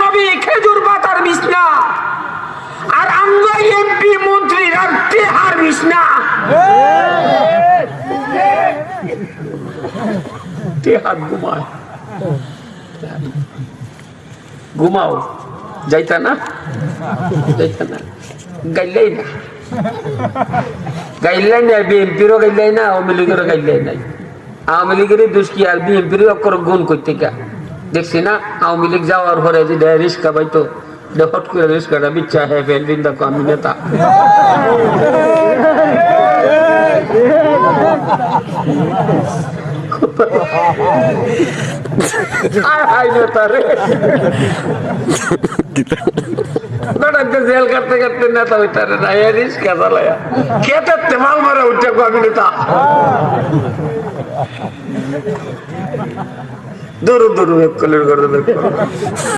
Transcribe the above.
নবী খেজুর পাতার বিছনা, আর আঙ্গ এমপি মন্ত্রীর আর তেহার বিছনা। তেহার ঘুমায়, ঘুমাও, যাইতা না, যাইতা না, গাইলাই না, গাইলাই না, বিএনপিরও গাইলাই না, আওয়ামী লীগেরও গাইলাই নাই। আওয়ামী লীগের দোষ কি আর বিএনপির অক্ষর গুণ করতে গা দেখছি না? আওয়ামী লীগ যাওয়ার পরে যে রিস্কা পাইতো, হট করে রিস্কাটা বিচ্ছা হ্যাঁ ফেল দেখো আমি নেতা। জেল কাটতে কাটতে নেতা হইতারে না, রিস্কা চালায়া খেতে মাল মারা উঠছে আমি নেতা। দূর দূর কলের ঘরে